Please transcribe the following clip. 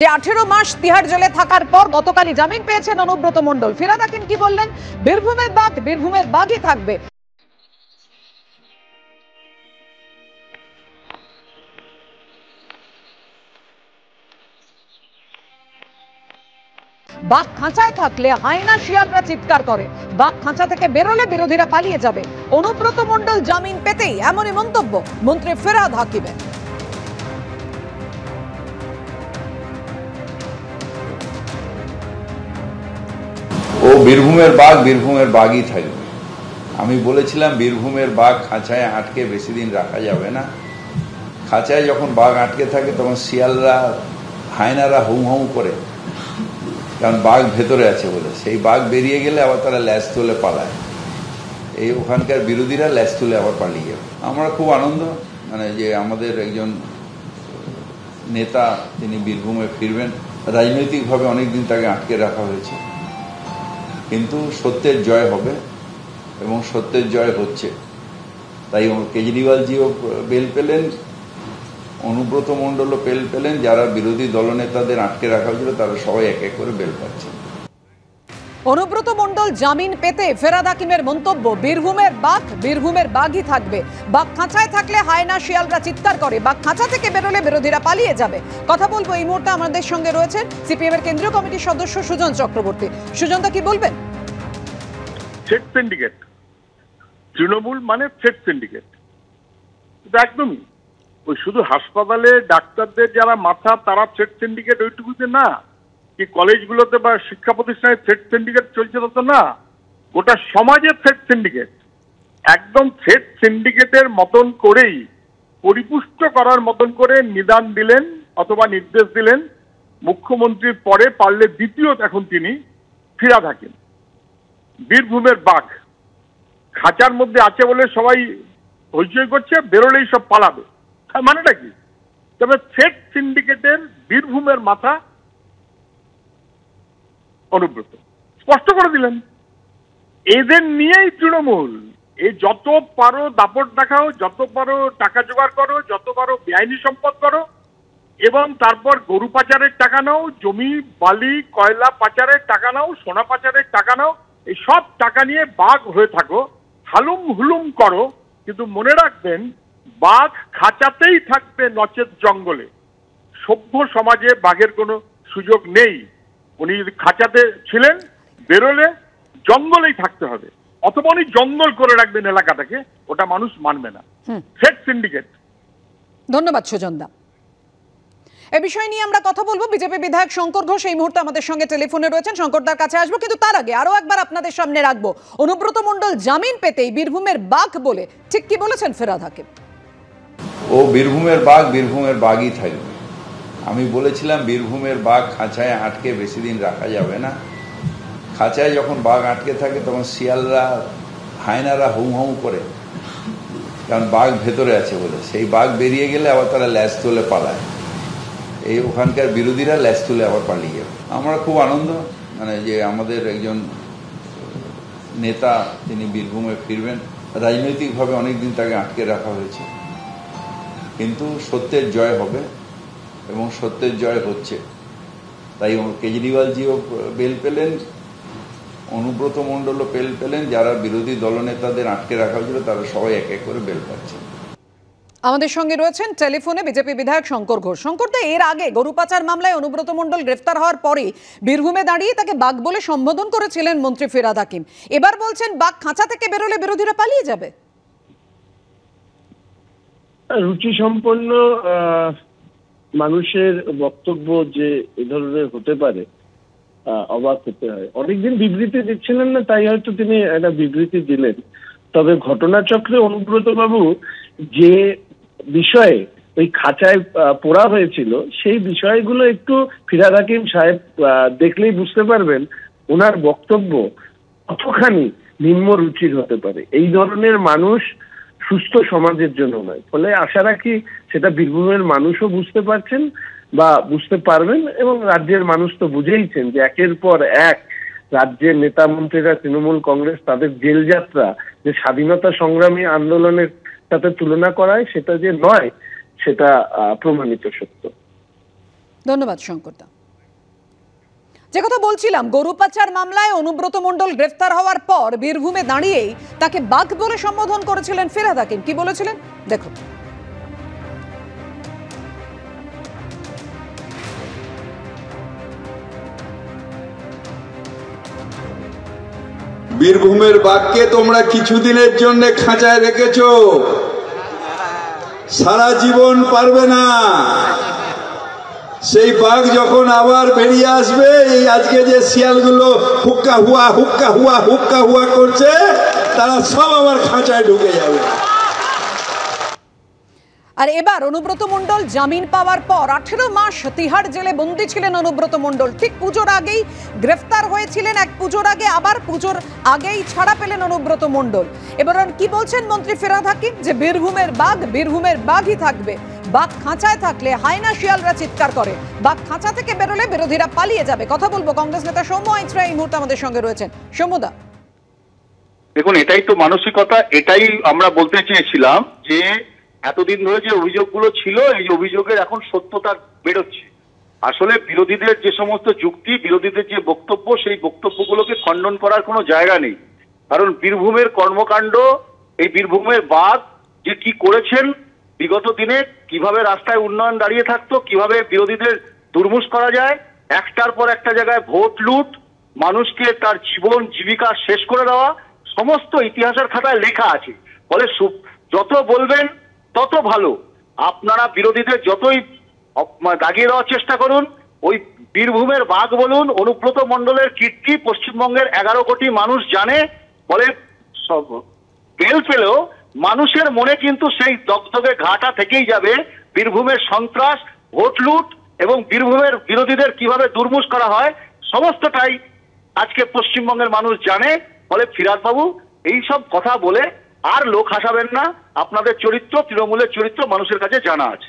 যে 18 মাস তিহার জেলে থাকার পর গতকালই জামিন পেয়েছেন অনুব্রত মণ্ডল। ফিরহাদ হাকিম কি বললেন? বীরভূমের বাগই থাকবে। বাঘ খাঁচায় থাকলে হায়না শিয়ালরা চিৎকার করে, বাঘ খাঁচা থেকে বেরোলে বিরোধীরা পালিয়ে যাবে। অনুব্রত মণ্ডল জামিন পেতেই এমনই মন্তব্য মন্ত্রী ফিরহাদ হাকিমের। ও বীরভূমের বাঘই থাকবে। আমি বলেছিলাম বীরভূমের বাঘ খাঁচায় আটকে বেশি দিন রাখা যাবে না। খাঁচায় যখন বাঘ আটকে থাকে তখন শিয়ালরা হায়নারা হুম হুম করে, কারণ বাঘ ভেতরে আছে বলে। সেই বাঘ বেরিয়ে গেলে আবার তারা ল্যাজ তুলে পালায়। এই ওখানকার বিরোধীরা ল্যাজ তুলে আবার পালিয়ে যাবে। আমরা খুব আনন্দ, যে আমাদের একজন নেতা তিনি বীরভূমে ফিরবেন। রাজনৈতিকভাবে অনেকদিন তাকে আটকে রাখা হয়েছে, কিন্তু সত্যের জয় হবে এবং সত্যের জয় হচ্ছে। তাই কেজরিওয়ালজিও বেল পেলেন, অনুব্রত মণ্ডলও বেল পেলেন। যারা বিরোধী দলনেতাদের আটকে রাখা হয়েছিল তারা সবাই এক এক করে বেল পাচ্ছে। অনুব্রত মণ্ডল জামিন পেতে ফিরহাদ হাকিমের মন্তব্য, বীরভূমের বাঘই থাকবে। বাঘ খাঁচায় থাকলে হায়না শিয়ালরা চিৎকার করে, বাঘ খাঁচা থেকে বেরোলে বিরোধীরা পালিয়ে যাবে। কথা বলবো এই মুহূর্তে আমাদের সঙ্গে রয়েছেন সিপিএম এর কেন্দ্রীয় কমিটির সদস্য সুজন চক্রবর্তী। সুজনদা, কি বলবেন? থ্রেড সিন্ডিকেট, তৃণমূল মানে থ্রেড সিন্ডিকেট। একদমই ওই শুধু হাসপাতালে ডাক্তারদের যারা মাথা তারা থ্রেড সিন্ডিকেট ওইটুকুতে না, কি কলেজগুলোতে বা শিক্ষা প্রতিষ্ঠানে থ্রেড সিন্ডিকেট চলছে তত না, গোটা সমাজে থ্রেড সিন্ডিকেট। একদম থ্রেড সিন্ডিকেটের মতন করেই পরিপুষ্ট করার মতন করে নিদান দিলেন অথবা নির্দেশ দিলেন মুখ্যমন্ত্রীর পরে পারলে দ্বিতীয় এখন তিনি ফিরহাদ হাকিম। বীরভূমের বাঘ খাঁচার মধ্যে আছে বলে সবাই হইচই করছে, বেরোলেই সব পালাবে, মানেটা কি? তবে থ্রেড সিন্ডিকেটের বীরভূমের মাথা অনুব্রত স্পষ্ট করে দিলেন। এদের নিয়েই তৃণমূল, এই যত পারো দাপট দেখাও, যত পারো টাকা জোগাড় করো, যত পারো বেআইনি সম্পদ করো, এবং তারপর গরু পাচারের টাকা নাও, জমি বালি কয়লা পাচারের টাকা নাও, সোনা পাচারের টাকা নাও, এই সব টাকা নিয়ে বাঘ হয়ে থাকো, হালুম হুলুম করো। কিন্তু মনে রাখবেন, বাঘ খাঁচাতেই থাকবে, নচেত জঙ্গলে। সভ্য সমাজে বাঘের কোনো সুযোগ নেই। উনি যদি খাঁচাতে ছিলেন, বেরোলে জঙ্গলেই থাকতে হবে, অথবা উনি জঙ্গল করে রাখবেন এলাকাটাকে, ওটা মানুষ মানবে না। Thread syndicate. ধন্যবাদ সুজনদা। এই বিষয় নিয়ে আমরা কথা বলবো। বিজেপি বিধায়ক শঙ্কর ঘোষ এই মুহূর্তে আমাদের সঙ্গে টেলিফোনে রয়েছেন, শঙ্করদার কাছে আসবো। কিন্তু তার আগে আরো একবার আপনাদের সামনে রাখবো, অনুব্রত মণ্ডল জামিন পেতেই বীরভূমের বাঘ বলে ঠিক কি বলেছেন ফিরহাদ হাকিম। ও বীরভূমের বাঘই থাকবে। আমি বলেছিলাম বীরভূমের বাঘ খাঁচায় আটকে বেশি দিন রাখা যাবে না। খাঁচায় যখন বাঘ আটকে থাকে তখন শিয়ালরা হায়নারা হুম হুম করে, কারণ বাঘ ভেতরে আছে বলে। সেই বাঘ বেরিয়ে গেলে আবার তারা ল্যাজ তুলে পালায়। এই ওখানকার বিরোধীরা ল্যাজ তুলে আবার পালিয়ে যাবে। আমরা খুব আনন্দ, যে আমাদের একজন নেতা তিনি বীরভূমে ফিরবেন। রাজনৈতিকভাবে অনেকদিন তাকে আটকে রাখা হয়েছে, কিন্তু সত্যের জয় হবে এবং সত্যের জয় হচ্ছে। তাই কেজরিওয়ালজিও বেল পেলেন, অনুব্রত মণ্ডলও বেল পেলেন। যারা বিরোধী দলনেতাদের আটকে রাখা হয়েছিল তারা সবাই এক এক করে বেল পাচ্ছে। আমাদের সঙ্গে রয়েছেন টেলিফোনে বিজেপি বিধায়ক শঙ্কর ঘোষ। শঙ্করদা, এর আগে গরু পাচার মামলায় অনুব্রত মণ্ডল গ্রেফতার হওয়ার পরে বীরভূমে দাঁড়িয়ে তাকে বাঘ বলে সম্বোধন করেছিলেন মন্ত্রী ফিরহাদ হাকিম। এবার বলছেন বাঘ খাঁচা থেকে বেরোলে বিরোধীরা পালিয়ে যাবে। রুচি সম্পন্ন মানুষের বক্তব্য যে এ ধরনের হতে পারে, অবাক হতে হয়। অনেকদিন বিবৃতি দিচ্ছিলেন না, তাই হয়তো তিনি একটা বিবৃতি দিলেন। তবে ঘটনাচক্রে অনুব্রত বাবু যে বিষয়ে ওই খাঁচায় পোড়া হয়েছিল সেই বিষয়গুলো একটু ফিরহাদ হাকিম সাহেব দেখলেই বুঝতে পারবেন ওনার বক্তব্য কতখানি নিম্ন রুচির হতে পারে। এই ধরনের মানুষ সুস্থ সমাজের জন্য নয়। ফলে আশা রাখি সেটা বীরভূমের মানুষও বুঝতে পারছেন বা বুঝতে পারবেন, এবং রাজ্যের মানুষ তো বুঝেইছেন যে একের পর এক রাজ্যের নেতা মন্ত্রীরা, তৃণমূল কংগ্রেস, তাদের জেল যাত্রা যে স্বাধীনতা সংগ্রামী আন্দোলনের সাথে তুলনা করায় সেটা যে নয়, সেটা প্রমাণিত সত্য। ধন্যবাদ শঙ্করদা। যে কথা বলছিলাম, গরু পাচার মামলায় অনুব্রত মণ্ডল গ্রেফতার হওয়ার পর বীরভূমে দাঁড়িয়েই তাকে বাঘ বলে সম্বোধন করেছিলেন ফিরহাদ হাকিম। কি বলেছিলেন দেখুন। বীরভূমের বাঘকে তোমরা কিছুদিনের জন্য খাঁচায় রেখেছো, সারা জীবন পারবে না। সেই বাঘ যখন আবার বেরিয়ে আসবে, এই আজকে যে শিয়ালগুলো হুক্কা হুয়া হুক্কা হুয়া হুক্কা হুয়া করছে, তারা সব আবার খাঁচায় ঢুকে যাবে। আর এবার অনুব্রত মণ্ডল জামিন পাওয়ার পর 18 মাস তিহাড় জেলে বন্দী ছিলেন অনুব্রত মণ্ডল। ঠিক পুজোর আগেই গ্রেফতার হয়েছিলেন, এক পুজোর আগে, আবার পুজোর আগেই ছাড়া পেলেন অনুব্রত মণ্ডল। এবার কি বলছেন মন্ত্রী ফিরহাদ হাকিম? যে বীরভূমের বাঘ বীরভূমের বাঘই থাকবে। বাঘ খাঁচায় থাকলে হায়না শিয়ালরা চিৎকার করে, বাঘ খাঁচা থেকে বেরোলে বিরোধীরা পালিয়ে যাবে। কথা বলবো কংগ্রেস নেতা সৌম্য আইচরা এই মুহূর্তে আমাদের সঙ্গে রয়েছেন। সৌম্যদা, দেখুন, এটাই তো মানসিকতা, এটাই আমরা বলতে চেয়েছিলাম যে এতদিন ধরে যে অভিযোগগুলো ছিল, এই অভিযোগের এখন সত্যতা বেরোচ্ছে। আসলে বিরোধীদের যে সমস্ত যুক্তি, বিরোধীদের যে বক্তব্য, সেই বক্তব্যগুলোকে খণ্ডন করার কোনো জায়গা নেই। কারণ বীরভূমের কর্মকাণ্ড, এই বীরভূমের বাদ যে কি করেছেন বিগত দিনে, কিভাবে রাস্তায় উন্নয়ন দাঁড়িয়ে থাকতো, কিভাবে বিরোধীদের দুর্মুষ করা যায়, একটার পর একটা জায়গায় ভোট লুট, মানুষকে তার জীবন জীবিকা শেষ করে দেওয়া, সমস্ত ইতিহাসের খাতায় লেখা আছে। ফলে যত বলবেন তত ভালো। আপনারা বিরোধীদের যতই দাগিয়ে দেওয়ার চেষ্টা করুন, ওই বীরভূমের বাঘ বলুন, অনুব্রত মণ্ডলের কীর্তি পশ্চিমবঙ্গের 11 কোটি মানুষ জানে। ফলে বেল পেলেও মানুষের মনে কিন্তু সেই দগদগে ঘাটা থেকেই যাবে। বীরভূমের সন্ত্রাস, ভোট লুট এবং বীরভূমের বিরোধীদের কিভাবে দুর্মুষ করা হয়, সমস্তটাই আজকে পশ্চিমবঙ্গের মানুষ জানে। ফলে ফিরহাদ বাবু এইসব কথা বলে আর লোক হাসাবেন না। আপনাদের চরিত্র, তৃণমূলের চরিত্র মানুষের কাছে জানা আছে।